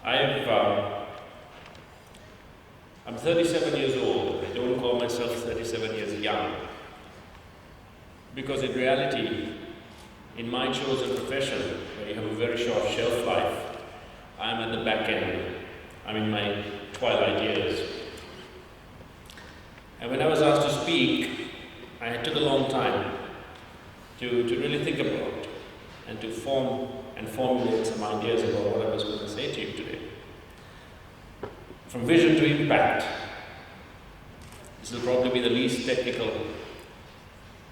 I've, I'm 37 years old. I don't call myself 37 years young. Because in reality, in my chosen profession, where you have a very short shelf life, I'm at the back end. I'm in my twilight years. And when I was asked to speak, I took a long time to really think about and to form and formulate some ideas about what I was going to say to you today. From vision to impact. This will probably be the least technical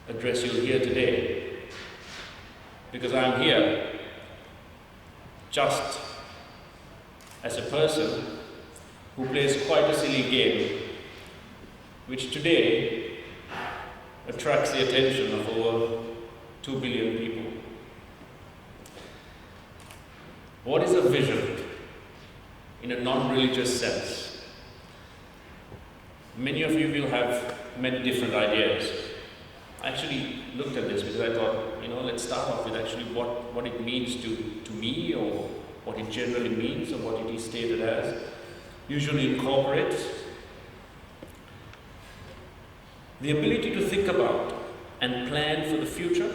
address you'll hear today, because I'm here just as a person who plays quite a silly game, which today attracts the attention of over 2 billion people. What is a vision in a non-religious sense? Many of you will have many different ideas. I actually looked at this because I thought, let's start off with actually what it means to me, or what it generally means, or what it is stated as. Usually incorporates the ability to think about and plan for the future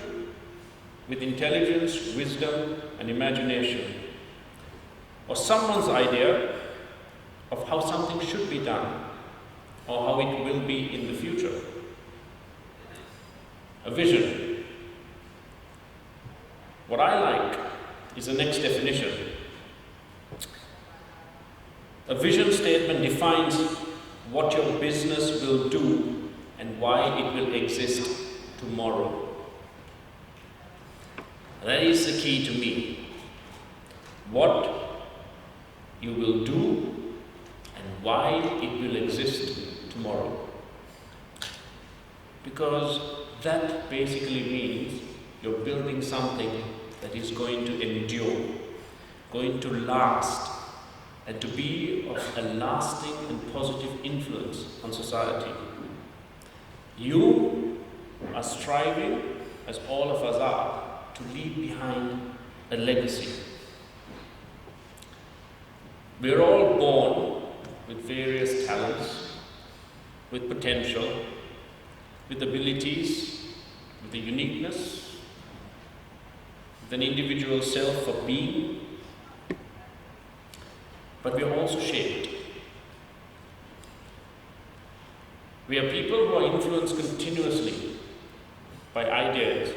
with intelligence, wisdom, and imagination, or someone's idea of how something should be done or how it will be in the future. A vision. What I like is the next definition. A vision statement defines what your business will do and why it will exist tomorrow. That is the key to me. What you will do and why it will exist tomorrow. Because that basically means you're building something that is going to endure, going to last, and to be of a lasting and positive influence on society. You are striving, as all of us are, to leave behind a legacy. We're all born with various talents, with potential, with abilities, with a uniqueness, with an individual self for being, but we are also shaped. We are people who are influenced continuously by ideas,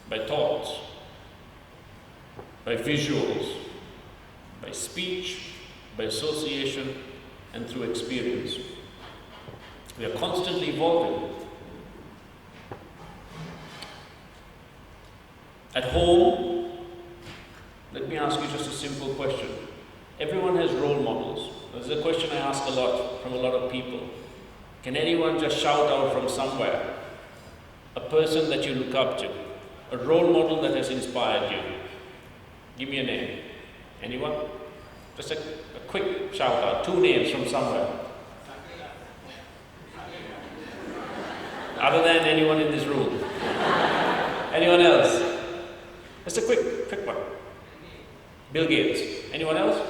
by thoughts, by visuals, by speech, by association, and through experience. We are constantly evolving. At home, let me ask you just a simple question. Everyone has role models. This is a question I ask a lot from a lot of people. Can anyone just shout out from somewhere a person that you look up to, a role model that has inspired you? Give me a name. Anyone? Just a quick shout out. 2 names from somewhere. Other than anyone in this room. Anyone else? Just a quick one. Bill Gates. Anyone else?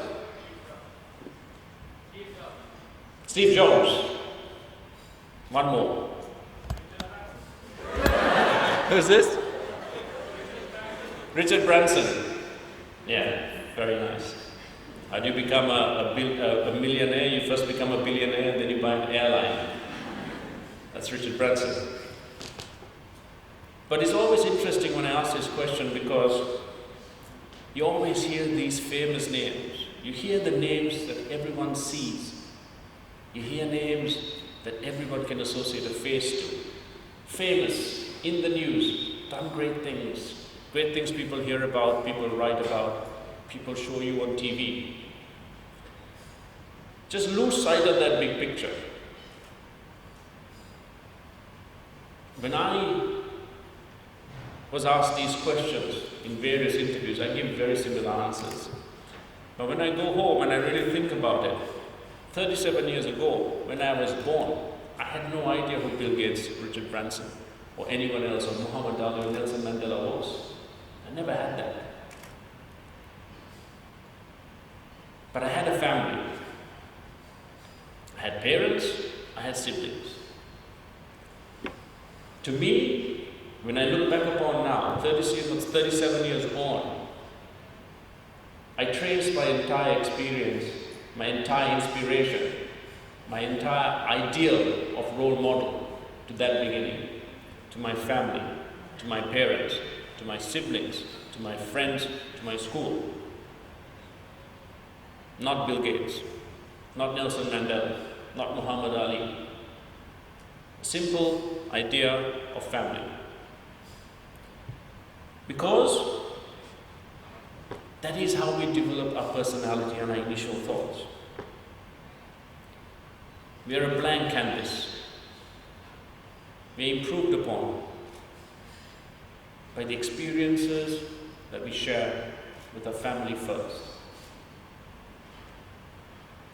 Steve Jobs. One more. Who's this? Richard Branson. Yeah, very nice. How do you become a millionaire? You first become a billionaire and then you buy an airline. That's Richard Branson. But it's always interesting when I ask this question, because you always hear these famous names. You hear the names that everyone sees. You hear names that everyone can associate a face to. Famous, in the news, done great things people hear about, people write about, people show you on TV. Just lose sight of that big picture. When I was asked these questions in various interviews, I give very similar answers. But when I go home and I really think about it, 37 years ago, when I was born, I had no idea who Bill Gates, Richard Branson, or anyone else, or Muhammad Ali, or Nelson Mandela was. I never had that. But I had a family. I had parents, I had siblings. To me, when I look back upon now, 37 years on, I trace my entire experience, my entire inspiration, my entire ideal of role model to that beginning, to my family, to my parents, to my siblings, to my friends, to my school. Not Bill Gates, not Nelson Mandela, not Muhammad Ali. A simple idea of family. Because that is how we develop our personality and our initial thoughts. We are a blank canvas. We are improved upon by the experiences that we share with our family first.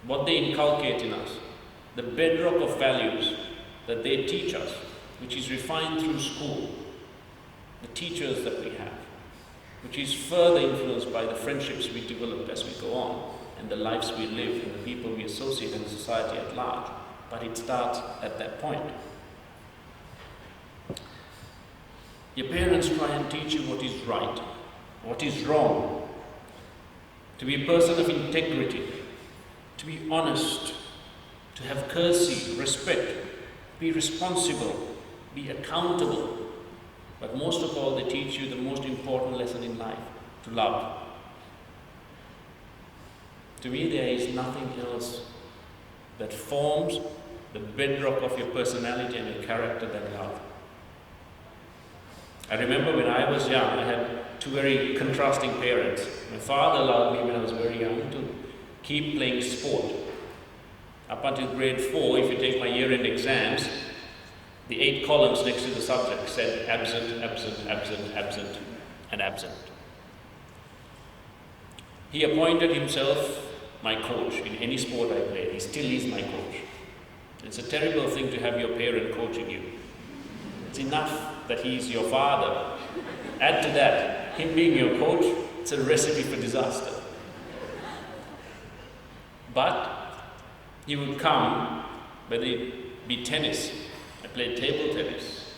What they inculcate in us, the bedrock of values that they teach us, which is refined through school, the teachers that we have, which is further influenced by the friendships we develop as we go on, and the lives we live, and the people we associate in society at large. But it starts at that point. Your parents try and teach you what is right, what is wrong, to be a person of integrity, to be honest, to have courtesy, respect, be responsible, be accountable. But most of all, they teach you the most important lesson in life, to love. To me, there is nothing else that forms the bedrock of your personality and your character than love. I remember when I was young, I had two very contrasting parents. My father allowed me when I was very young to keep playing sport. Up until grade 4, if you take my year-end exams, the 8 columns next to the subject said absent, absent, absent, absent, and absent. He appointed himself my coach in any sport I played. He still is my coach. It's a terrible thing to have your parent coaching you. It's enough that he is your father. Add to that, him being your coach, it's a recipe for disaster. But he would come, whether it be tennis. I played table tennis.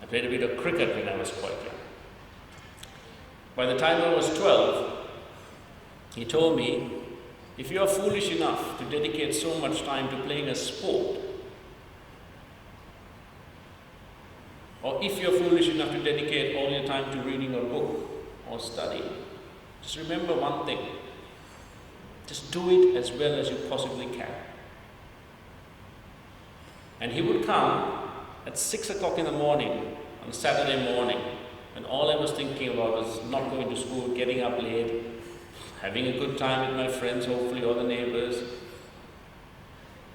I played a bit of cricket when I was quite young. By the time I was 12, he told me, if you are foolish enough to dedicate so much time to playing a sport, or if you're foolish enough to dedicate all your time to reading a book or studying, just remember one thing. Just do it as well as you possibly can. And he would come at 6 o'clock in the morning on a Saturday morning, and all I was thinking about was not going to school, getting up late, having a good time with my friends, hopefully, or the neighbors.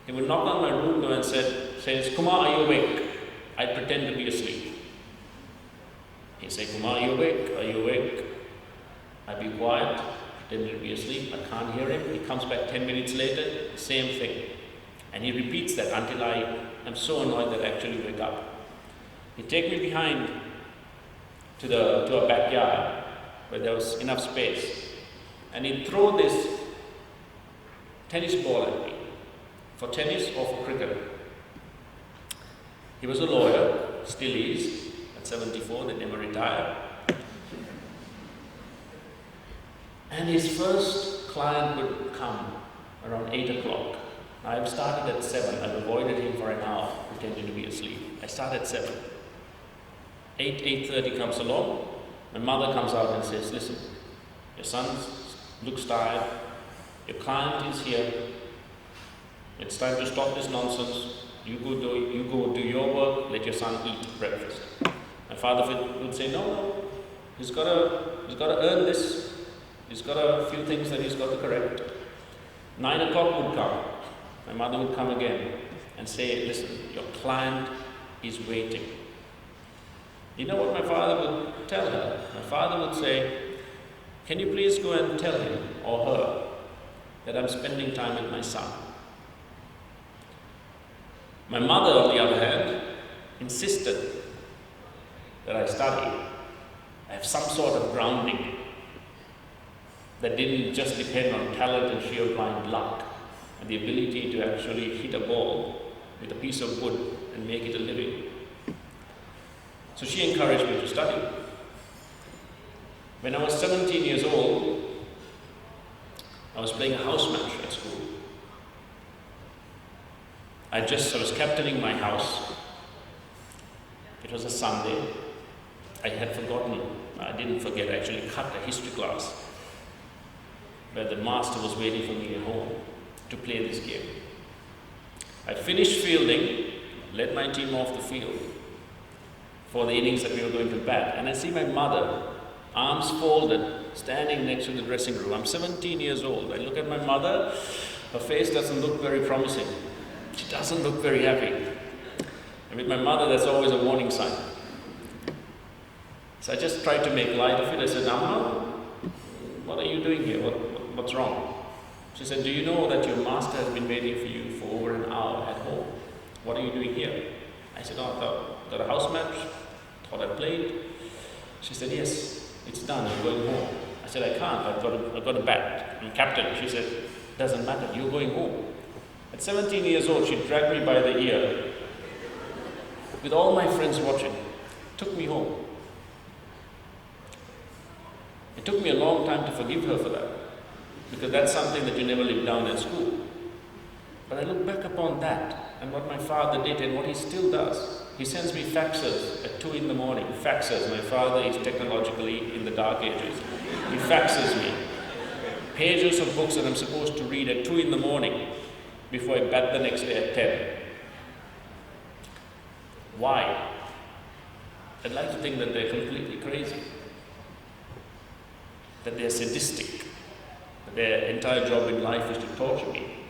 He would knock on my room door and says, Kumar, are you awake? I'd pretend to be asleep. He'd say, Kumar, are you awake? Are you awake? I'd be quiet, pretend to be asleep. I can't hear him. He comes back 10 minutes later, same thing. And he repeats that until I am so annoyed that I actually wake up. He'd take me behind to a backyard where there was enough space. And he'd throw this tennis ball at me, for tennis or for cricket. He was a lawyer, still is, at 74, they never retired. And his first client would come around 8 o'clock. I've started at 7, I've avoided him for an hour, pretending to be asleep. I start at 7. 8:30 comes along, my mother comes out and says, listen, your son looks tired, your client is here, it's time to stop this nonsense, you go do your work, let your son eat breakfast. My father would say, no, he's got to earn this, he's got a few things that he's got to correct. 9 o'clock would come, my mother would come again and say, listen, your client is waiting. You know what my father would tell her? My father would say, can you please go and tell him or her that I'm spending time with my son? My mother, on the other hand, insisted that I study. I have some sort of grounding. that didn't just depend on talent and sheer blind luck, and the ability to actually hit a ball with a piece of wood and make it a living. So she encouraged me to study. When I was 17 years old, I was playing a house match at school. I was captaining my house. It was a Sunday. I didn't forget, I actually cut a history class where the master was waiting for me at home to play this game. I finished fielding, led my team off the field for the innings that we were going to bat, and I see my mother, arms folded, standing next to the dressing room. I'm 17 years old. I look at my mother, her face doesn't look very promising. She doesn't look very happy. And with my mother, that's always a warning sign. So I just tried to make light of it. I said, Amma, what are you doing here? What's wrong? She said, do you know that your master has been waiting for you for over an hour at home? What are you doing here? I said, oh, I've got a house match. Thought I played. She said, yes, it's done. I'm going home. I said, I can't. I've got a bat. I'm captain. She said, doesn't matter. You're going home. At 17 years old, she dragged me by the ear with all my friends watching, took me home. It took me a long time to forgive her for that, because that's something that you never live down at school. But I look back upon that and what my father did and what he still does. He sends me faxes at 2 in the morning. Faxes. My father is technologically in the dark ages. He faxes me pages of books that I'm supposed to read at 2 in the morning before I bat the next day at 10. Why? I'd like to think that they're completely crazy, that they're sadistic, that their entire job in life is to torture me.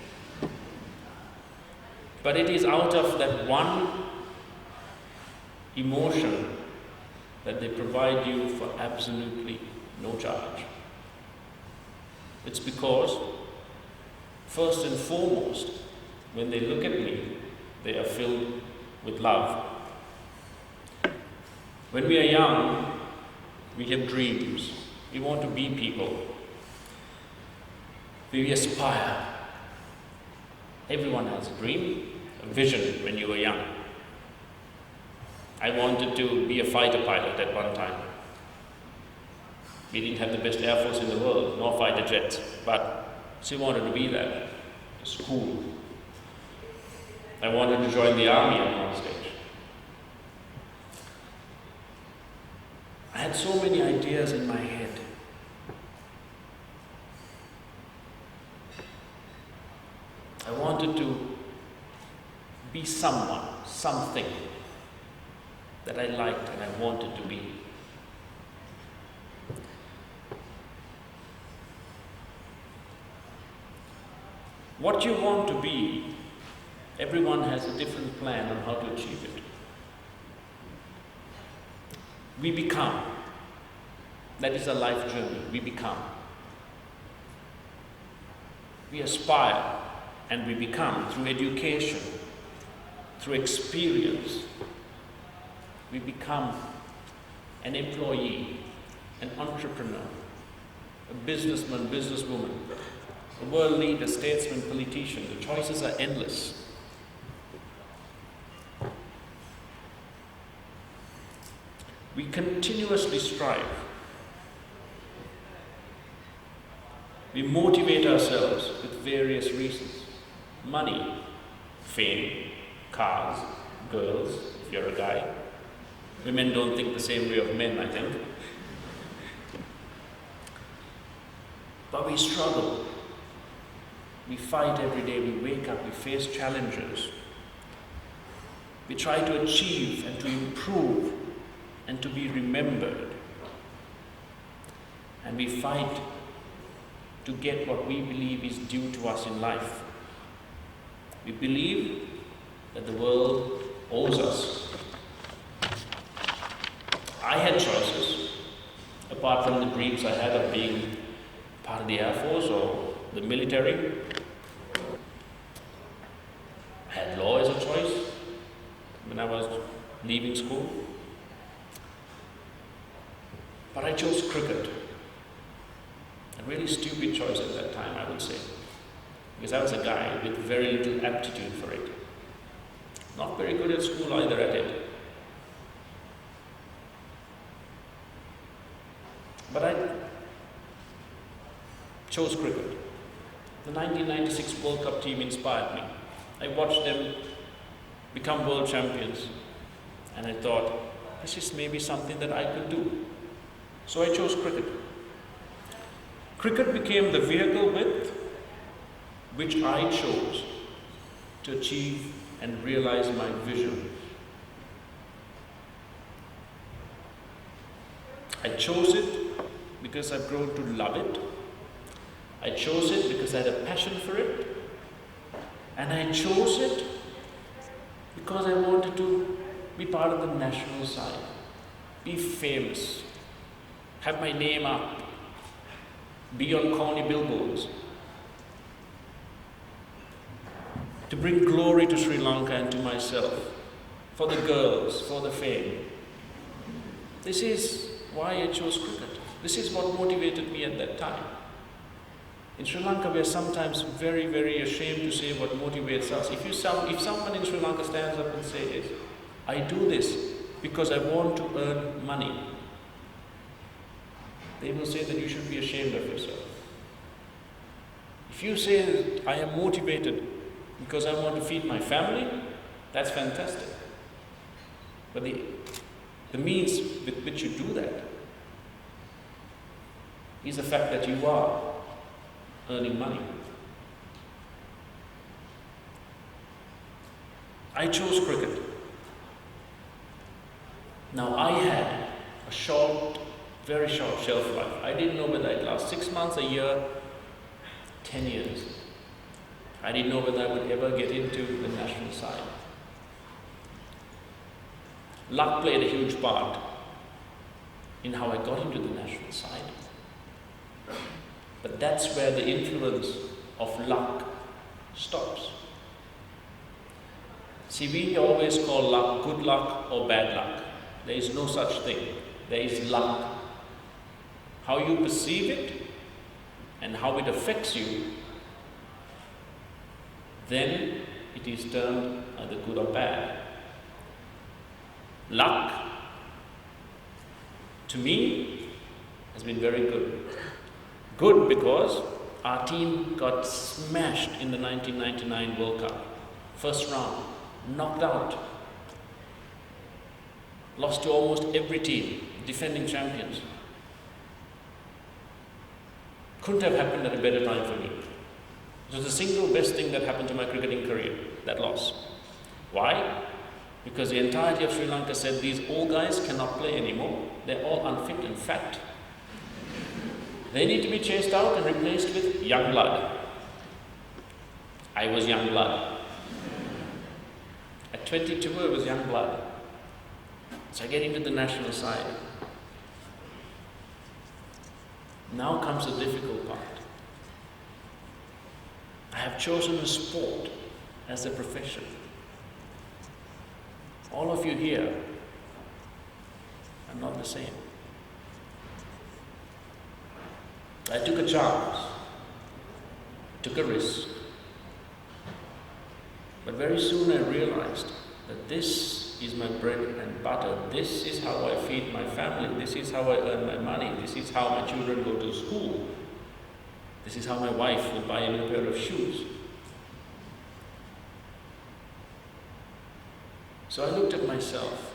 But it is out of that one emotion that they provide you for absolutely no charge. It's because, first and foremost, when they look at me, they are filled with love. When we are young, we have dreams. We want to be people. We aspire. Everyone has a dream, a vision when you were young. I wanted to be a fighter pilot at one time. We didn't have the best air force in the world, nor fighter jets, but still wanted to be that. It's cool. I wanted to join the army at one stage. I had so many ideas in my head. I wanted to be someone, something that I liked and I wanted to be. What you want to be, everyone has a different plan on how to achieve it. We become. That is a life journey. We become. We aspire and we become through education, through experience. We become an employee, an entrepreneur, a businessman, businesswoman, a world leader, statesman, politician. The choices are endless. We continuously strive. We motivate ourselves with various reasons. Money, fame, cars, girls, if you're a guy. Women don't think the same way of men, I think. But we struggle. We fight every day, we wake up, we face challenges. We try to achieve and to improve and to be remembered. And we fight to get what we believe is due to us in life. We believe that the world owes us. I had choices, apart from the dreams I had of being part of the Air Force or the military. I had law as a choice when I was leaving school. But I chose cricket. I really stupid choice at that time, I would say. Because I was a guy with very little aptitude for it. Not very good at school either at it. But I chose cricket. The 1996 World Cup team inspired me. I watched them become world champions, and I thought, this is maybe something that I could do. So I chose cricket. Cricket became the vehicle with which I chose to achieve and realize my vision. I chose it because I've grown to love it. I chose it because I had a passion for it. And I chose it because I wanted to be part of the national side, be famous, have my name up, be on corny billboards, to bring glory to Sri Lanka and to myself, for the girls, for the fame. This is why I chose cricket. This is what motivated me at that time. In Sri Lanka, we are sometimes very, very ashamed to say what motivates us. If someone in Sri Lanka stands up and says, I do this because I want to earn money, they will say that you should be ashamed of yourself. If you say, I am motivated because I want to feed my family, that's fantastic. But the means with which you do that is the fact that you are earning money. I chose cricket. Now I had a very short shelf life. I didn't know whether I'd last 6 months, a year, 10 years. I didn't know whether I would ever get into the national side. Luck played a huge part in how I got into the national side. But that's where the influence of luck stops. See, we always call luck good luck or bad luck. There is no such thing. There is luck. How you perceive it and how it affects you, then it is termed either good or bad. Luck, to me, has been very good. Good because our team got smashed in the 1999 World Cup. First round, knocked out. Lost to almost every team, defending champions. Couldn't have happened at a better time for me. It was the single best thing that happened to my cricketing career, that loss. Why? Because the entirety of Sri Lanka said these old guys cannot play anymore. They're all unfit and fat. They need to be chased out and replaced with young blood. I was young blood. At 22, I was young blood. So I get into the national side. Now comes the difficult part. I have chosen a sport as a profession. All of you here are not the same. I took a chance, took a risk, but very soon I realized that this is my bread and butter. This is how I feed my family. This is how I earn my money. This is how my children go to school. This is how my wife will buy a new pair of shoes. So I looked at myself.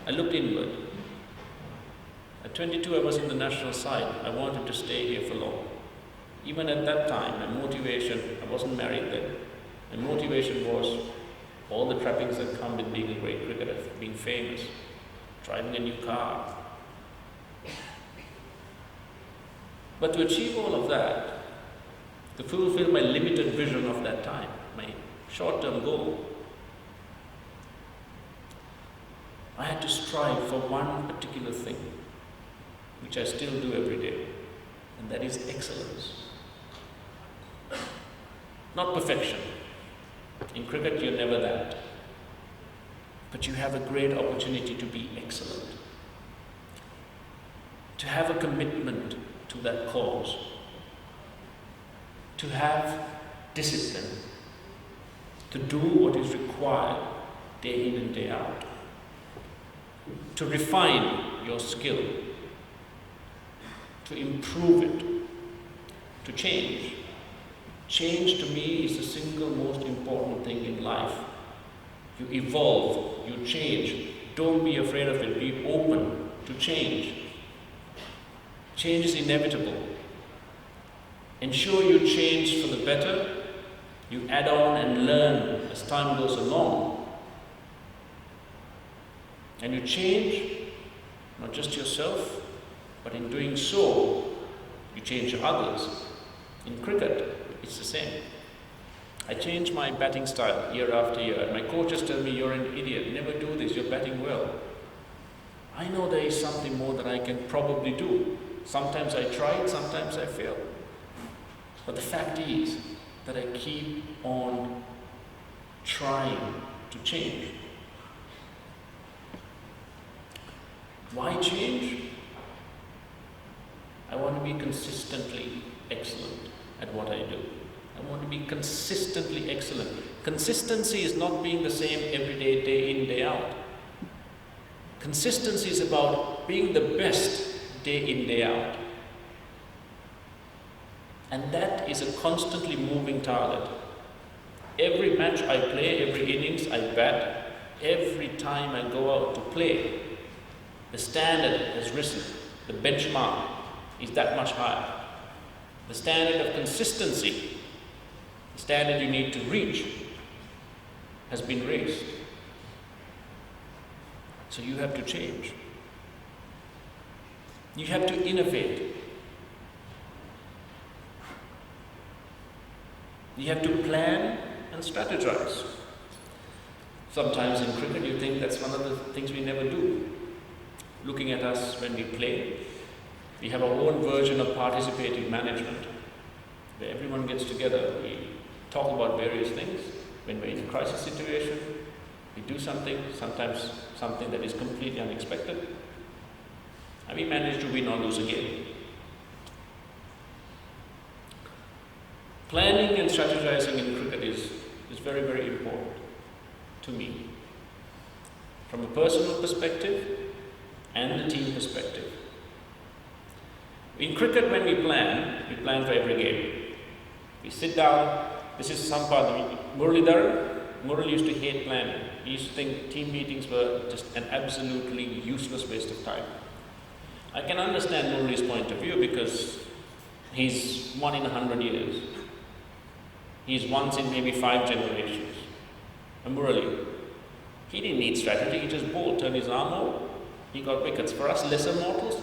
I looked inward. At 22, I was in the national side. I wanted to stay here for long. Even at that time, my motivation, I wasn't married then, my motivation was all the trappings that come with being a great cricketer, being famous, driving a new car. But to achieve all of that, to fulfill my limited vision of that time, my short-term goal, I had to strive for one particular thing, which I still do every day, and that is excellence. Not perfection. In cricket, you're never that. But you have a great opportunity to be excellent. to have a commitment to that cause, to have discipline, to do what is required day in and day out, to refine your skill, to improve it, to change. Change to me is the single most important thing in life. You evolve, you change. Don't be afraid of it. Be open to change. Change is inevitable. Ensure you change for the better. You add on and learn as time goes along. And you change, not just yourself, but in doing so, you change others. In cricket, it's the same. I change my batting style year after year. My coaches tell me, you're an idiot, never do this, you're batting well. I know there is something more that I can probably do. Sometimes I try it, sometimes I fail. But the fact is that I keep on trying to change. Why change? I want to be consistently excellent at what I do. I want to be consistently excellent. Consistency is not being the same every day, day in, day out. Consistency is about being the best day in, day out. And that is a constantly moving target. Every match I play, every innings I bat, every time I go out to play, the standard has risen. The benchmark is that much higher. The standard of consistency, the standard you need to reach, has been raised. So you have to change. You have to innovate. You have to plan and strategize. Sometimes in cricket you think that's one of the things we never do. Looking at us when we play, we have our own version of participative management, where everyone gets together, we talk about various things. When we're in a crisis situation, we do something, sometimes something that is completely unexpected, and we manage to win or lose a game. Planning and strategizing in cricket is very, very important to me, from a personal perspective and the team perspective. In cricket, when we plan for every game. We sit down, this is some part of Murali used to hate planning. He used to think team meetings were just an absolutely useless waste of time. I can understand Murali's point of view because he's one in 100 years. He's once in maybe 5 generations. And Murali, he didn't need strategy, he just bowled, turned his arm over, he got wickets. For us lesser mortals,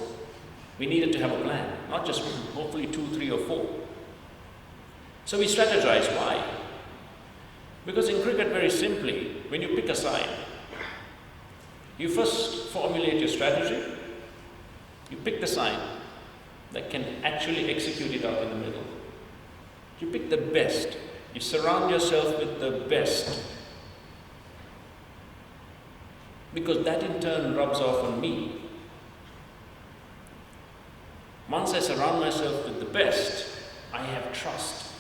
we needed to have a plan, not just one, hopefully 2, 3 or 4. So we strategize. Why? Because in cricket, very simply, when you pick a side, you first formulate your strategy, you pick the side that can actually execute it out in the middle. You pick the best, you surround yourself with the best, because that in turn rubs off on me. Once I surround myself with the best, I have trust.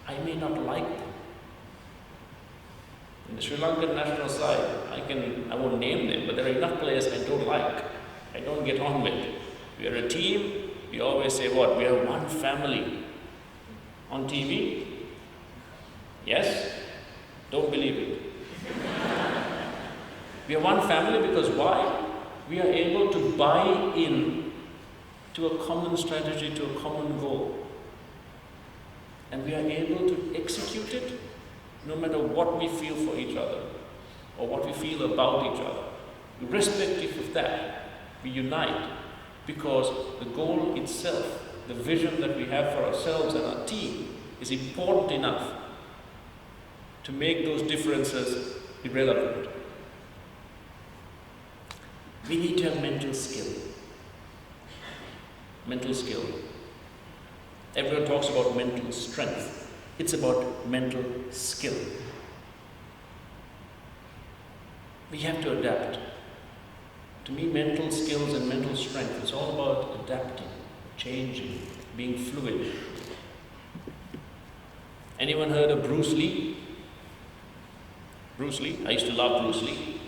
I may not like them. In the Sri Lankan national side, I won't name them, but there are enough players I don't like, I don't get on with. We are a team, we always say what? We are one family. On TV? Yes? Don't believe it. We are one family because why? We are able to buy in to a common strategy, to a common goal. And we are able to execute it no matter what we feel for each other or what we feel about each other. Irrespective of that, we unite because the goal itself, the vision that we have for ourselves and our team, is important enough to make those differences irrelevant. We need to have mental skill. Mental skill. Everyone talks about mental strength. It's about mental skill. We have to adapt. To me, mental skills and mental strength, it's all about adapting, changing, being fluid. Anyone heard of Bruce Lee? Bruce Lee? I used to love Bruce Lee.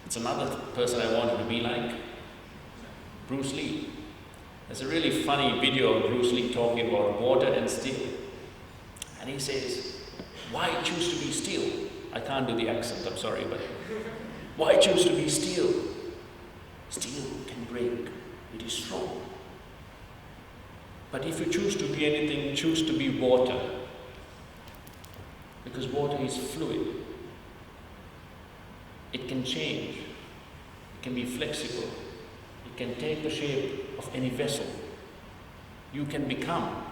It's another person I wanted to be like. Bruce Lee. There's a really funny video of Bruce Lee talking about water and steel. And he says, why choose to be steel? I can't do the accent, I'm sorry, but why choose to be steel? Steel can break, it is strong. But if you choose to be anything, choose to be water. Because water is fluid. It can change, it can be flexible, it can take the shape of any vessel. You can become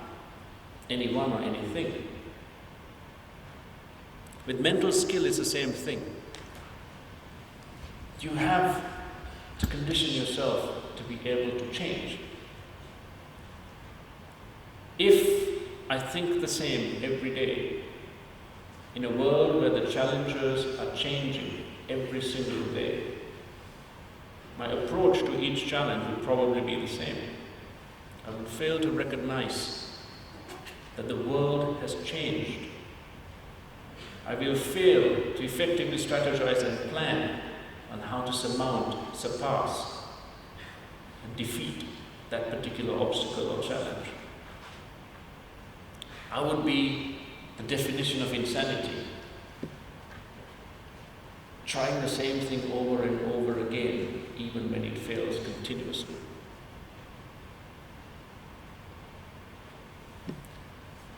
anyone or anything. With mental skill, it's the same thing. You have to condition yourself to be able to change. If I think the same every day, in a world where the challenges are changing every single day, my approach to each challenge will probably be the same. I will fail to recognize that the world has changed. I will fail to effectively strategize and plan on how to surmount, surpass, and defeat that particular obstacle or challenge. I would be the definition of insanity, trying the same thing over and over again, even when it fails continuously.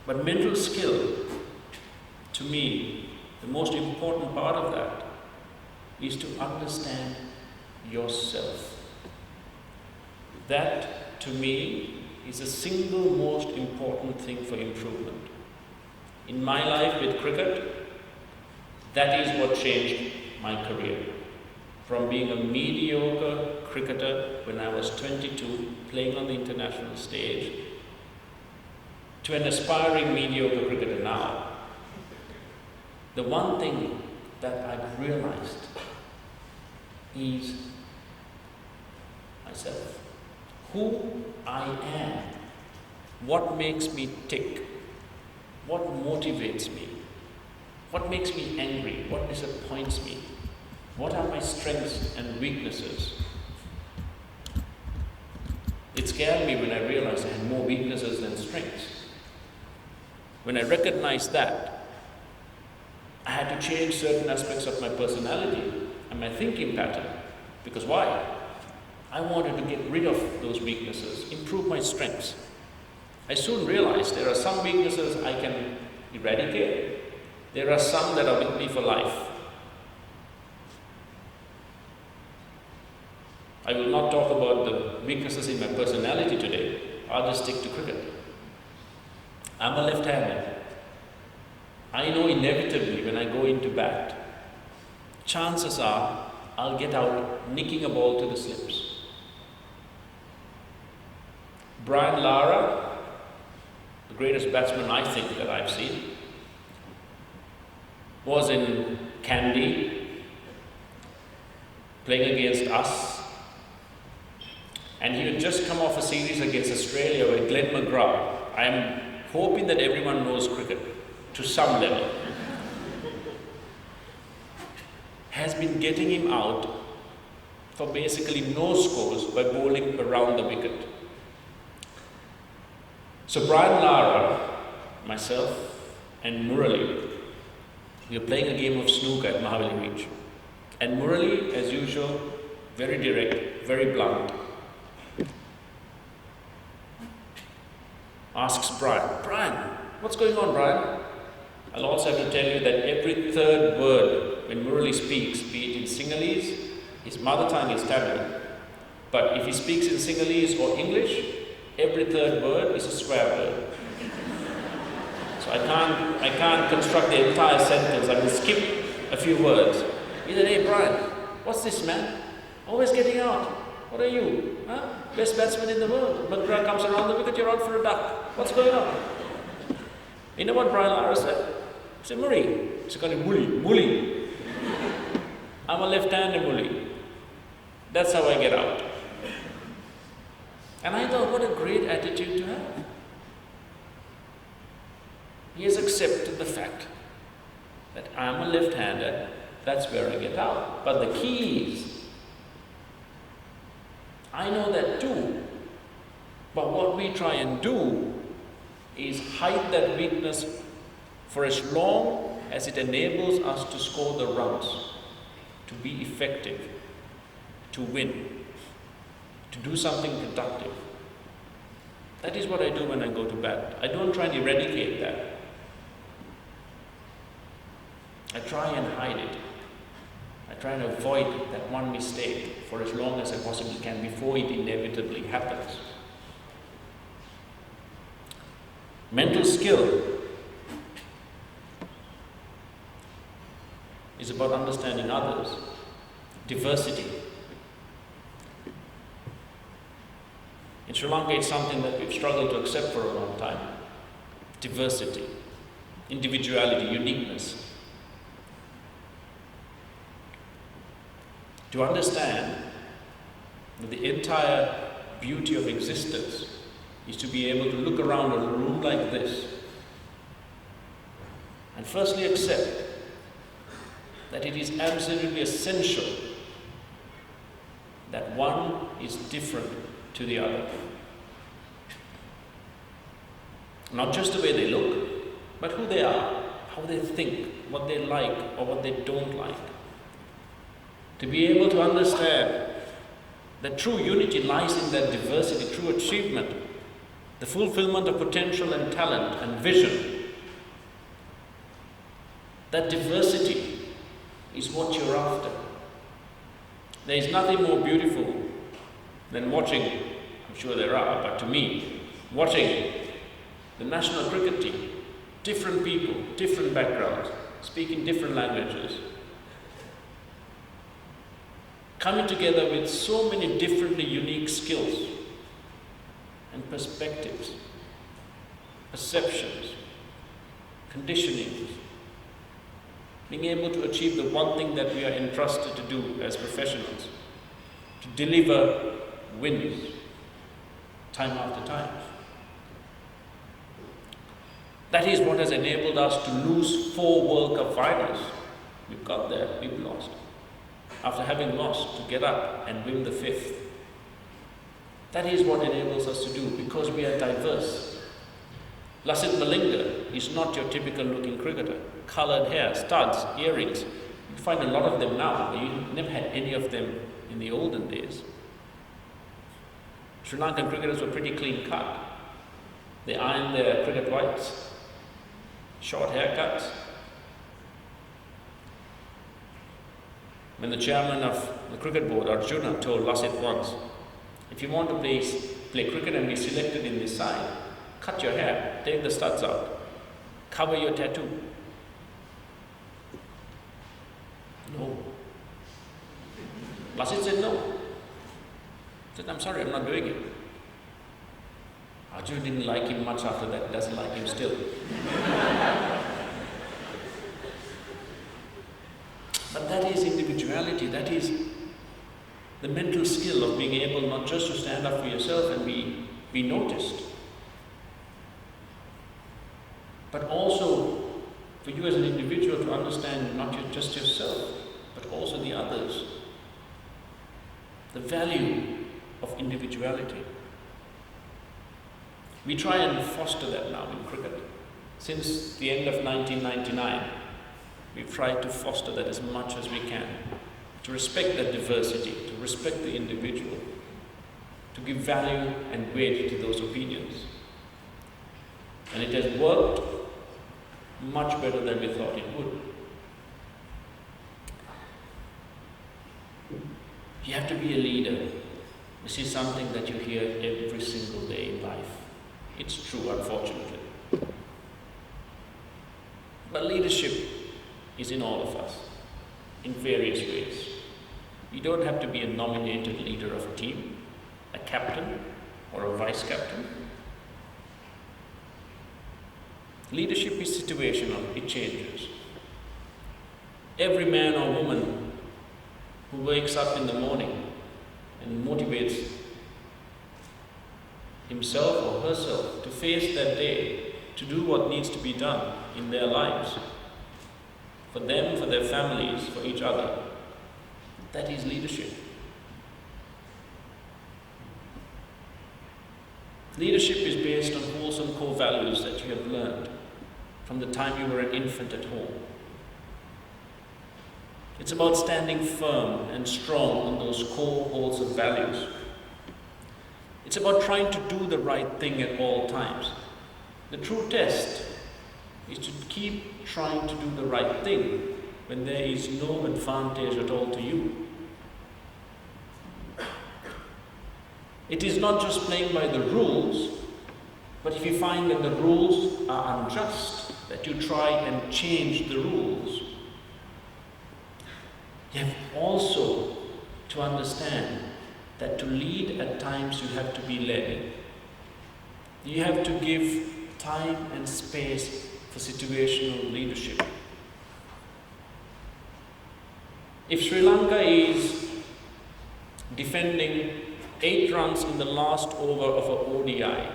But mental skill, to me, the most important part of that is to understand yourself. That, to me, is the single most important thing for improvement. In my life with cricket, that is what changed my career. From being a mediocre cricketer when I was 22, playing on the international stage, to an aspiring mediocre cricketer now. The one thing that I've realized is myself. Who I am. What makes me tick. What motivates me. What makes me angry. What disappoints me. What are my strengths and weaknesses. It scared me when I realized I had more weaknesses than strengths. When I recognized that, I had to change certain aspects of my personality and my thinking pattern. Because why? I wanted to get rid of those weaknesses, improve my strengths. I soon realized there are some weaknesses I can eradicate. There are some that are with me for life. I will not talk about the weaknesses in my personality today. I'll just stick to cricket. I'm a left-hander. I know inevitably when I go into bat, chances are I'll get out nicking a ball to the slips. Brian Lara, the greatest batsman I think that I've seen, was in Kandy, playing against us, and he had just come off a series against Australia where Glenn McGrath, I'm hoping that everyone knows cricket to some level, has been getting him out for basically no scores by bowling around the wicket. So Brian Lara, myself, and Murali, we were playing a game of snooker at Mahavali Beach. And Murali, as usual, very direct, very blunt, asks Brian, what's going on, Brian? I'll also have to tell you that every third word when Murali speaks, be it in Sinhalese, his mother tongue is Tamil, but if he speaks in Sinhalese or English, every third word is a swear word. So I can't construct the entire sentence. I will skip a few words. He said, hey Brian, what's this, man? Always getting out. What are you? Huh? Best batsman in the world. McGrath comes around the wicket, you're out for a duck. What's going on? You know what Brian Lara said? He said, Murray. He said, Muli. I'm a left-hander, Muli. That's how I get out. And I thought, what a great attitude to have. He has accepted the fact that I'm a left-hander, that's where I get out. But the key is, I know that too, but what we try and do is hide that weakness for as long as it enables us to score the runs, to be effective, to win, to do something productive. That is what I do when I go to bat. I don't try and eradicate that. I try and hide it. I try and avoid that one mistake for as long as I possibly can before it inevitably happens. Mental skill is about understanding others, diversity. In Sri Lanka, it's something that we've struggled to accept for a long time. Diversity, individuality, uniqueness. To understand that the entire beauty of existence is to be able to look around a room like this and firstly accept that it is absolutely essential that one is different to the other. Not just the way they look, but who they are, how they think, what they like or what they don't like. To be able to understand that true unity lies in that diversity, true achievement, the fulfillment of potential and talent and vision. That diversity is what you're after. There is nothing more beautiful than watching, I'm sure there are, but to me, watching the national cricket team, different people, different backgrounds, speaking different languages, coming together with so many differently unique skills and perspectives, perceptions, conditionings, being able to achieve the one thing that we are entrusted to do as professionals, to deliver wins time after time. That is what has enabled us to lose 4 World Cup finals. We've got there, we've lost. After having lost, to get up and win the 5th. That is what enables us to do, because we are diverse. Lasith Malinga is not your typical looking cricketer. Coloured hair, studs, earrings. You find a lot of them now, but you never had any of them in the olden days. Sri Lankan cricketers were pretty clean cut. They ironed their cricket whites, short haircuts. When the chairman of the cricket board, Arjuna, told Lasith once, if you want to play cricket and be selected in this side, cut your hair, take the studs out, cover your tattoo. No. Lasith said no. He said, I'm sorry, I'm not doing it. Arjuna didn't like him much after that, doesn't like him still. But that is individuality, that is the mental skill of being able not just to stand up for yourself and be noticed, but also for you as an individual to understand not just yourself, but also the others. The value of individuality. We try and foster that now in cricket. Since the end of 1999, we've tried to foster that as much as we can, to respect that diversity, to respect the individual, to give value and weight to those opinions. And it has worked much better than we thought it would. You have to be a leader. This is something that you hear every single day in life. It's true, unfortunately. But leadership is in all of us, in various ways. You don't have to be a nominated leader of a team, a captain, or a vice captain. Leadership is situational, it changes. Every man or woman who wakes up in the morning and motivates himself or herself to face that day, to do what needs to be done in their lives, for them, for their families, for each other. That is leadership. Leadership is based on wholesome core values that you have learned from the time you were an infant at home. It's about standing firm and strong on those core wholesome values. It's about trying to do the right thing at all times. The true test is to keep trying to do the right thing when there is no advantage at all to you. It is not just playing by the rules, but if you find that the rules are unjust, that you try and change the rules. You have also to understand that to lead at times you have to be led. You have to give time and space for situational leadership. If Sri Lanka is defending 8 runs in the last over of an ODI,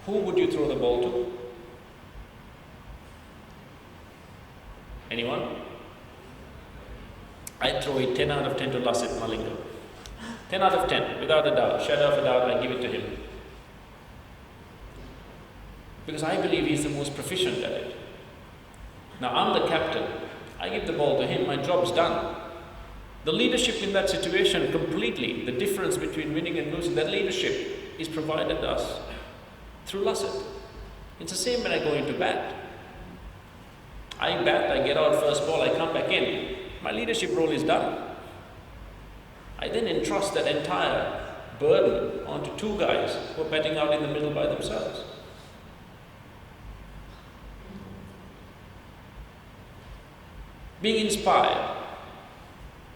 who would you throw the ball to? Anyone? I'd throw it 10 out of 10 to Lasith Malinga. 10 out of 10, without a doubt, shadow of a doubt, I give it to him. Because I believe he's the most proficient at it. Now I'm the captain, I give the ball to him, my job's done. The leadership in that situation completely, the difference between winning and losing, that leadership is provided us through Lasith. It's the same when I go into bat. I bat, I get out first ball, I come back in. My leadership role is done. I then entrust that entire burden onto 2 guys who are batting out in the middle by themselves. Being inspired,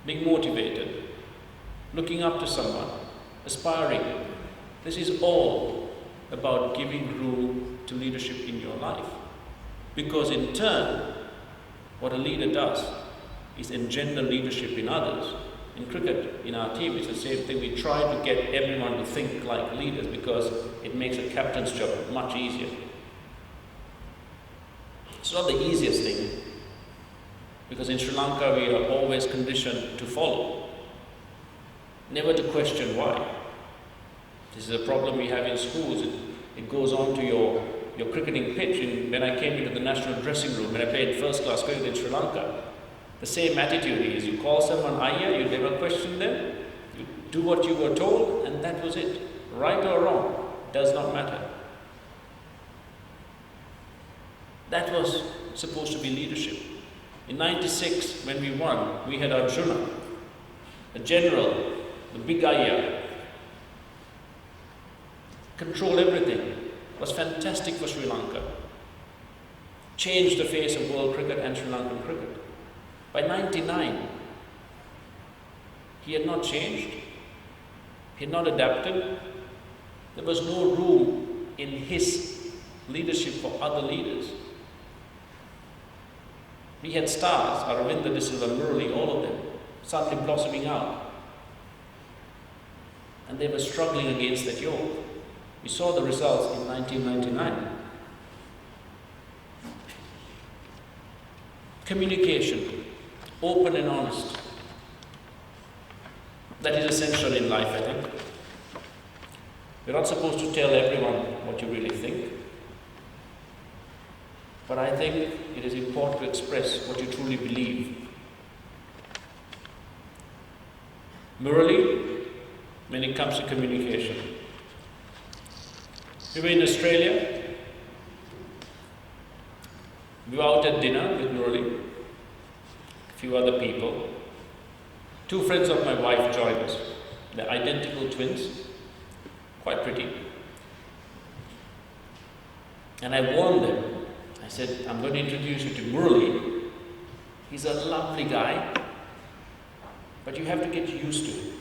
being motivated, looking up to someone, aspiring, this is all about giving room to leadership in your life. Because in turn, what a leader does is engender leadership in others. In cricket, in our team, it's the same thing. We try to get everyone to think like leaders because it makes a captain's job much easier. It's not the easiest thing, because in Sri Lanka we are always conditioned to follow, never to question why. This is a problem we have in schools. It goes on to your cricketing pitch. When I came into the national dressing room, when I played first class cricket in Sri Lanka, the same attitude is, you call someone Ayya, you never question them, you do what you were told, and that was it. Right or wrong, does not matter. That was supposed to be leadership. In '96, when we won, we had Arjuna, a general, the big Ayya, controlled everything. It was fantastic for Sri Lanka. Changed the face of world cricket and Sri Lankan cricket. By '99, he had not changed, he had not adapted. There was no room in his leadership for other leaders. We had stars, Aravinda De Silva, Murali, all of them, suddenly blossoming out. And they were struggling against that yoke. We saw the results in 1999. Communication, open and honest. That is essential in life, I think. You're not supposed to tell everyone what you really think. But I think it is important to express what you truly believe. Murali, when it comes to communication. We were in Australia. We were out at dinner with Murali, a few other people. 2 friends of my wife joined us. They're identical twins, quite pretty. And I warned them. I said, I'm going to introduce you to Murali. He's a lovely guy, but you have to get used to him.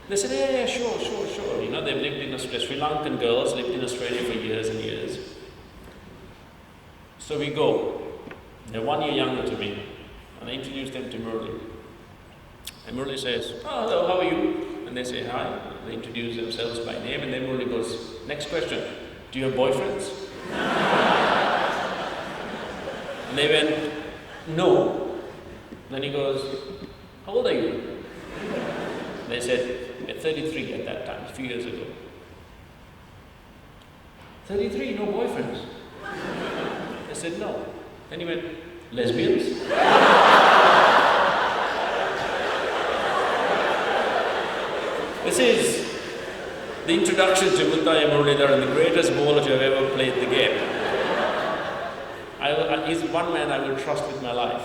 They said, yeah, sure. You know, they've lived in Australia. Sri Lankan girls lived in Australia for years and years. So we go. They're 1 year younger to me. And I introduced them to Murali. And Murali says, "Oh, hello, how are you?" And they say, "Hi." They introduce themselves by name, and then Murali goes, "Next question, do you have boyfriends?" And they went, "No." Then he goes, "How old are you?" They said, "We're 33 at that time, a few years ago." 33, no boyfriends? They said, "No." Then he went, "Lesbians?" This is the introduction to Muttaya Muralidharan, the greatest bowler to have ever played the game. He's one man I will trust with my life.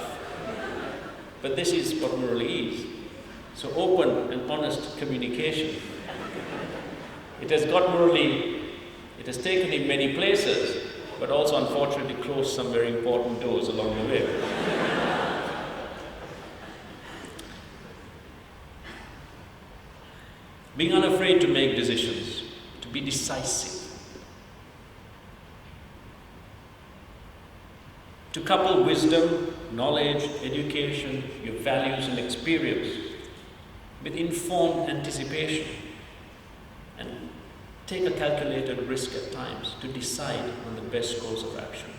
But this is what Murali is. So open and honest communication. It has got Murali, it has taken him many places, but also unfortunately closed some very important doors along the way. Being unafraid to make decisions, to be decisive. To couple wisdom, knowledge, education, your values and experience with informed anticipation, and take a calculated risk at times to decide on the best course of action.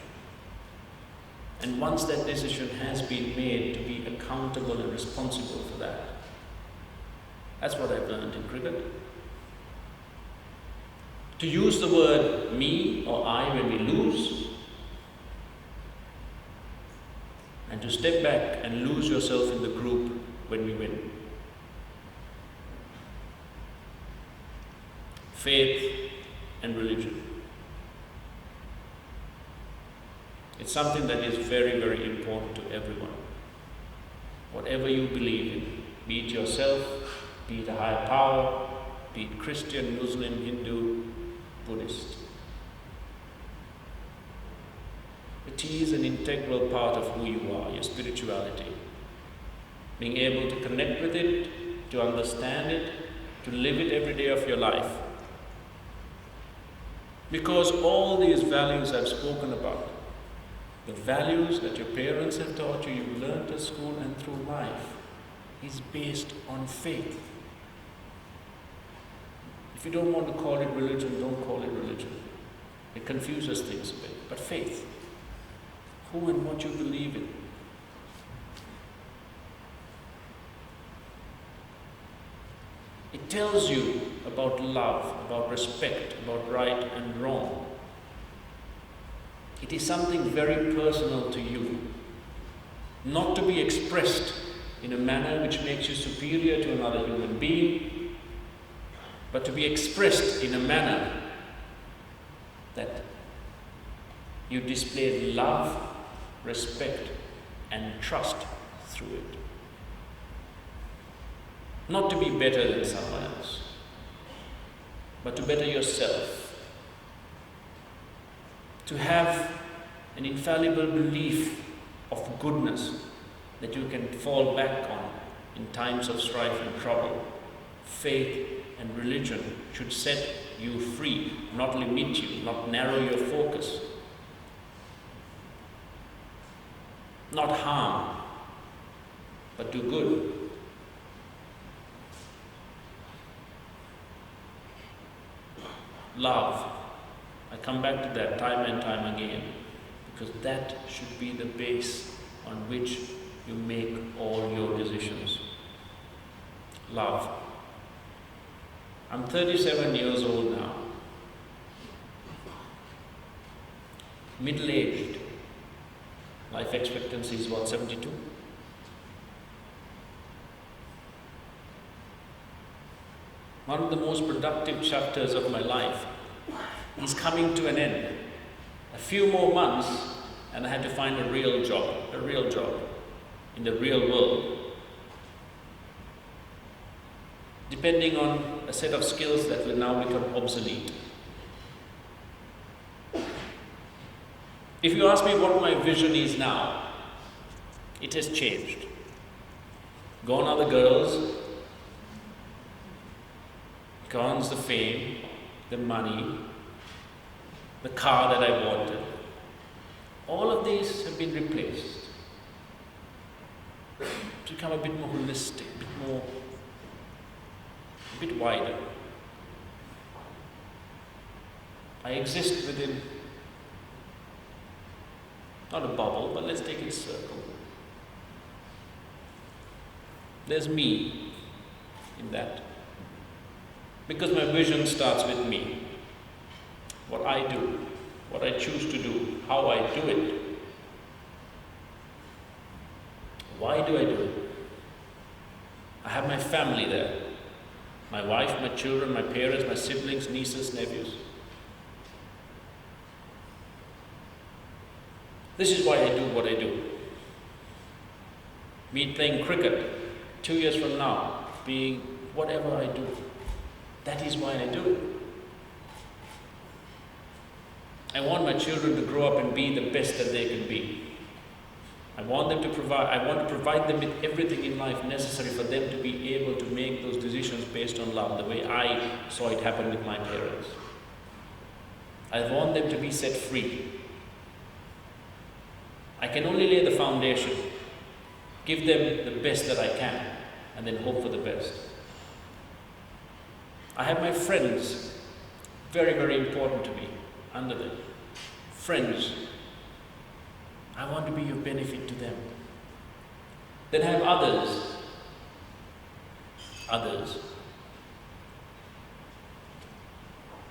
And once that decision has been made, to be accountable and responsible for that. That's what I've learned in cricket. To use the word me or I when we lose, and to step back and lose yourself in the group when we win. Faith and religion. It's something that is very, very important to everyone. Whatever you believe in, be it yourself, be it a higher power, be it Christian, Muslim, Hindu, Buddhist. It is an integral part of who you are, your spirituality. Being able to connect with it, to understand it, to live it every day of your life. Because all these values I've spoken about, the values that your parents have taught you, you've learned at school and through life, is based on faith. If you don't want to call it religion, don't call it religion. It confuses things a bit. But faith, who and what you believe in. It tells you about love, about respect, about right and wrong. It is something very personal to you, not to be expressed in a manner which makes you superior to another human being, but to be expressed in a manner that you display love, respect and trust through it. Not to be better than someone else, but to better yourself. To have an infallible belief of goodness that you can fall back on in times of strife and trouble. Faith and religion should set you free, not limit you, not narrow your focus. Not harm, but do good. Love. I come back to that time and time again, because that should be the base on which you make all your decisions. Love. I'm 37 years old now. Middle-aged. Life expectancy is what, 72? One of the most productive chapters of my life is coming to an end. A few more months and I had to find a real job in the real world. Depending on a set of skills that will now become obsolete. If you ask me what my vision is now, it has changed. Gone are the girls, gone's the fame, the money, the car that I wanted. All of these have been replaced. to become a bit more holistic, a bit wider. I exist within, not a bubble, but let's take it a circle. There's me in that. Because my vision starts with me. What I do, what I choose to do, how I do it. Why do I do it? I have my family there. My wife, my children, my parents, my siblings, nieces, nephews. This is why I do what I do. Me playing cricket 2 years from now, being whatever I do. That is why I do it. I want my children to grow up and be the best that they can be. I want to provide them with everything in life necessary for them to be able to make those decisions based on love, the way I saw it happen with my parents. I want them to be set free. I can only lay the foundation, give them the best that I can, and then hope for the best. I have my friends, very, very important to me, under them. Friends. I want to be of benefit to them. Then I have others.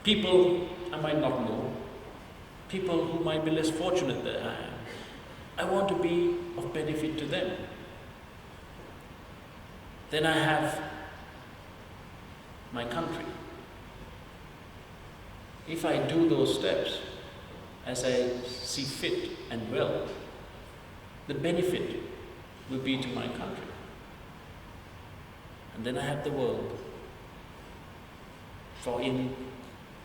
People I might not know. People who might be less fortunate than I am. I want to be of benefit to them. Then I have my country. If I do those steps as I see fit and well, the benefit will be to my country. And then I have the world. For in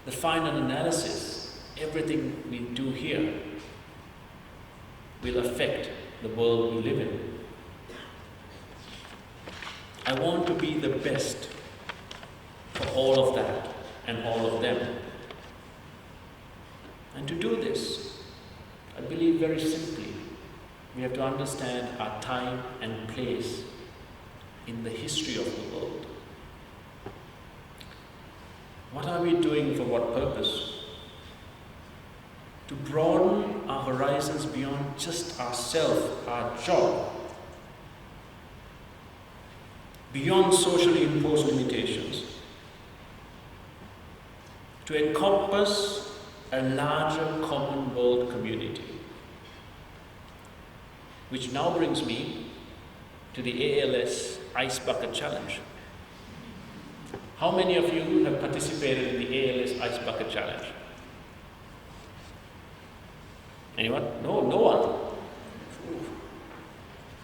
the final analysis, everything we do here will affect the world we live in. I want to be the best for all of that and all of them. And to do this, I believe very simply, we have to understand our time and place in the history of the world. What are we doing for what purpose? To broaden our horizons beyond just ourselves, our job, beyond socially imposed limitations, to encompass a larger common world community. Which now brings me to the ALS Ice Bucket Challenge. How many of you have participated in the ALS Ice Bucket Challenge? Anyone? No one.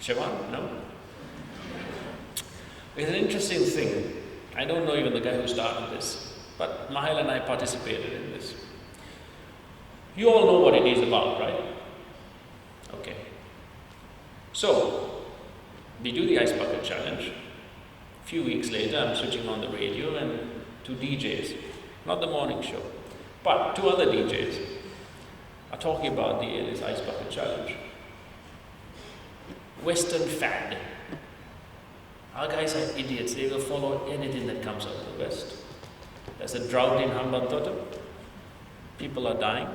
Siobhan? No? It's an interesting thing. I don't know even the guy who started this, but Mahal and I participated in this. You all know what it is about, right? Okay. So, we do the Ice Bucket Challenge. A few weeks later, I'm switching on the radio and two DJs, not the morning show, but two other DJs are talking about the ALS Ice Bucket Challenge. Western fad. Our guys are idiots. They will follow anything that comes out of the West. There's a drought in Hambantota. People are dying.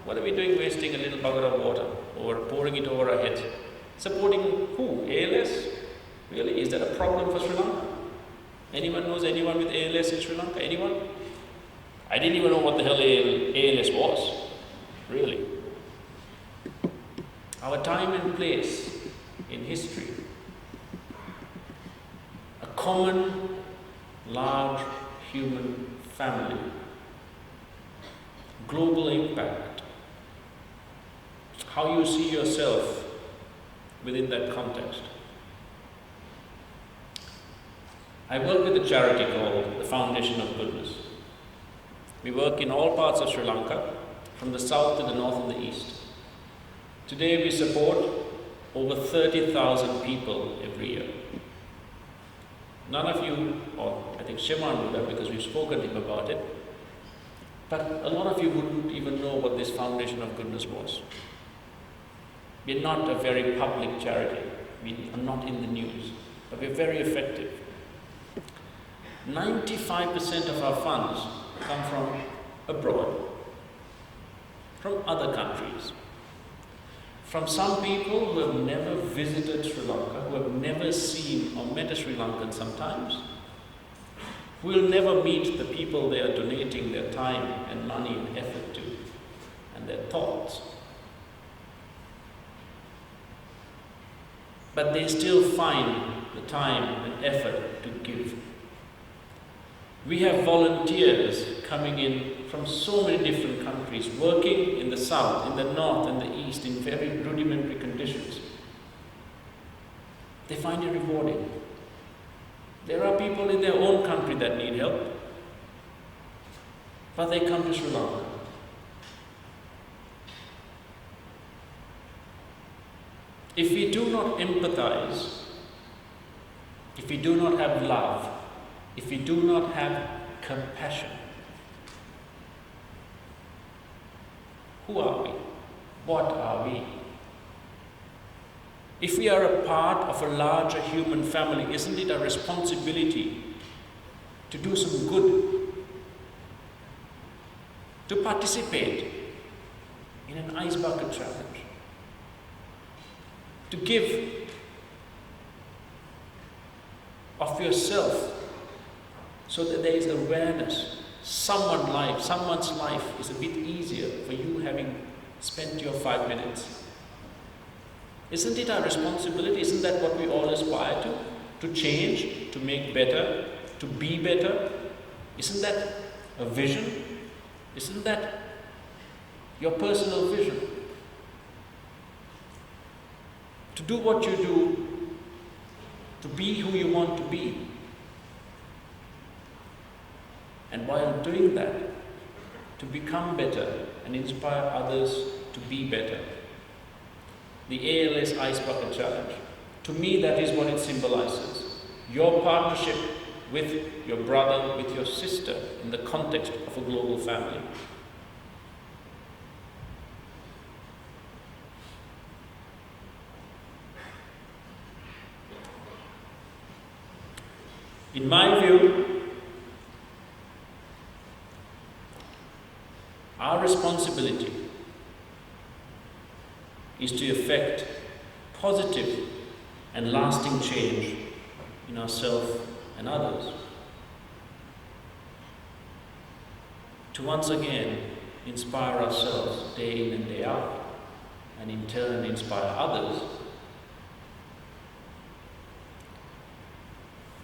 What are we doing wasting a little bucket of water or pouring it over our heads? Supporting who? ALS? Really? Is that a problem for Sri Lanka? Anyone knows anyone with ALS in Sri Lanka? Anyone? I didn't even know what the hell ALS was. Really. Our time and place in history. A common, large human family. Global impact. How you see yourself within that context. I work with a charity called the Foundation of Goodness. We work in all parts of Sri Lanka, from the south to the north and the east. Today we support over 30,000 people every year. None of you, or I think Sheman would have because we've spoken to him about it, but a lot of you wouldn't even know what this Foundation of Goodness was. We're not a very public charity. are not in the news, but we're very effective. 95% of our funds come from abroad, from other countries, from some people who have never visited Sri Lanka, who have never seen or met a Sri Lankan sometimes, who will never meet the people they are donating their time and money and effort to, and their thoughts. But they still find the time and effort to give. We have volunteers coming in from so many different countries, working in the south, in the north, and the east, in very rudimentary conditions. They find it rewarding. There are people in their own country that need help, but they come to Sri Lanka. If we do not empathize, if we do not have love, if we do not have compassion, who are we? What are we? If we are a part of a larger human family, isn't it our responsibility to do some good? To participate in an ice bucket challenge? To give of yourself so that there is awareness. Someone's life is a bit easier for you having spent your 5 minutes. Isn't it our responsibility? Isn't that what we all aspire to? To change, to make better, to be better? Isn't that a vision? Isn't that your personal vision? To do what you do, to be who you want to be. And while doing that, to become better and inspire others to be better. The ALS Ice Bucket Challenge, to me that is what it symbolizes. Your partnership with your brother, with your sister, in the context of a global family. In my view, our responsibility is to effect positive and lasting change in ourselves and others. To once again inspire ourselves day in and day out, and in turn inspire others.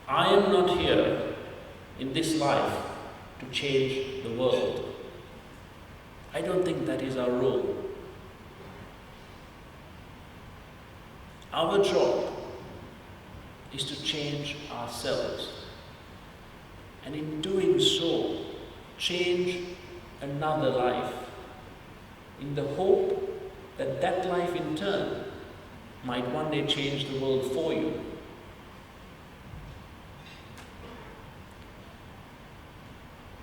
I am not here in this life to change the world. I don't think that is our role. Our job is to change ourselves, and in doing so, change another life, in the hope that that life in turn might one day change the world for you.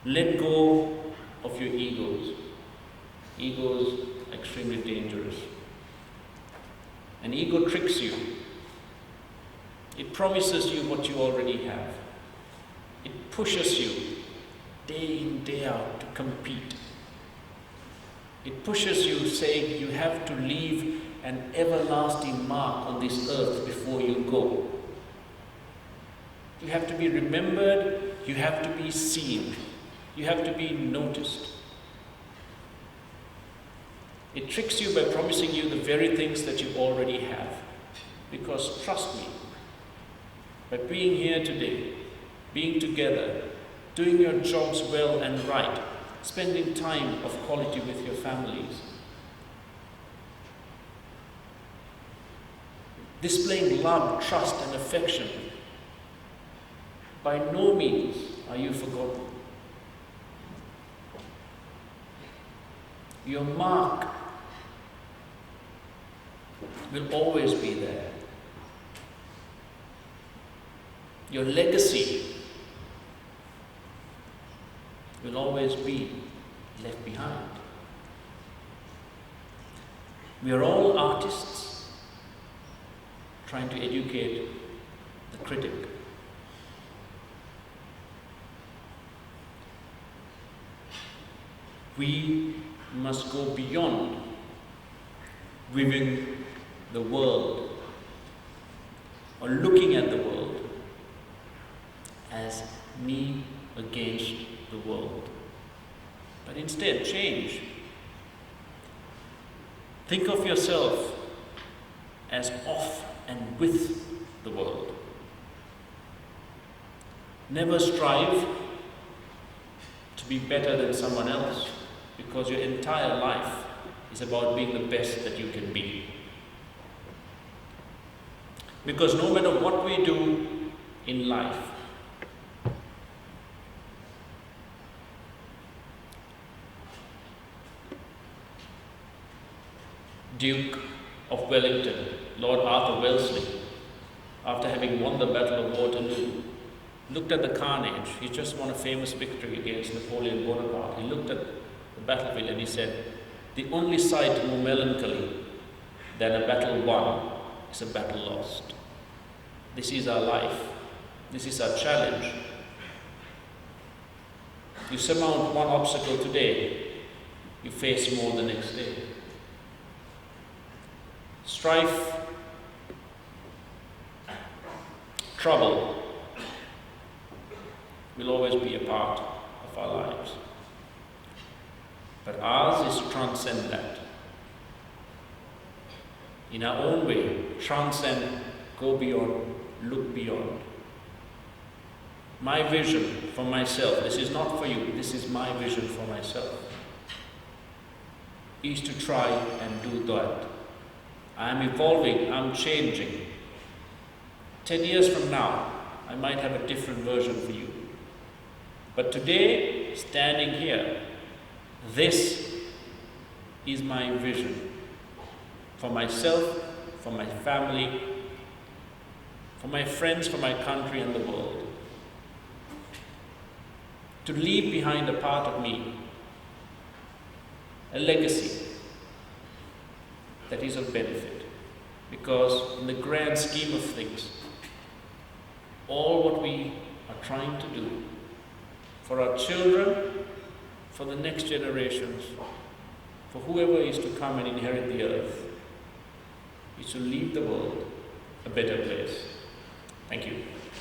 Let go of your egos. Egos are extremely dangerous. An ego tricks you. It promises you what you already have. It pushes you day in, day out to compete. It pushes you saying you have to leave an everlasting mark on this earth before you go. You have to be remembered, you have to be seen, you have to be noticed. It tricks you by promising you the very things that you already have. Because trust me, by being here today, being together, doing your jobs well and right, spending time of quality with your families, displaying love, trust and affection, by no means are you forgotten. Your mark will always be there. Your legacy will always be left behind. We are all artists. trying to educate the critic. We must go beyond viewing the world or looking at the world as me against the world, but instead change. Think of yourself as of and with the world. Never strive to be better than someone else, because your entire life is about being the best that you can be. Because no matter what we do in life, Duke of Wellington, Lord Arthur Wellesley, after having won the Battle of Waterloo, looked at the carnage. He just won a famous victory against Napoleon Bonaparte. He looked at the battlefield and he said, "The only sight more melancholy than a battle won is a battle lost." This is our life. This is our challenge. You surmount one obstacle today, you face more the next day. Strife, trouble will always be a part of our lives. But ours is to transcend that. In our own way, transcend, go beyond, look beyond. My vision for myself, this is not for you, this is my vision for myself, is to try and do that. I am evolving, I'm changing. 10 years from now, I might have a different version for you. But today, standing here, this is my vision for myself, for my family, for my friends, for my country and the world. To leave behind a part of me, a legacy that is of benefit. Because in the grand scheme of things, all what we are trying to do for our children, for the next generations, for whoever is to come and inherit the earth, is to leave the world a better place. Thank you.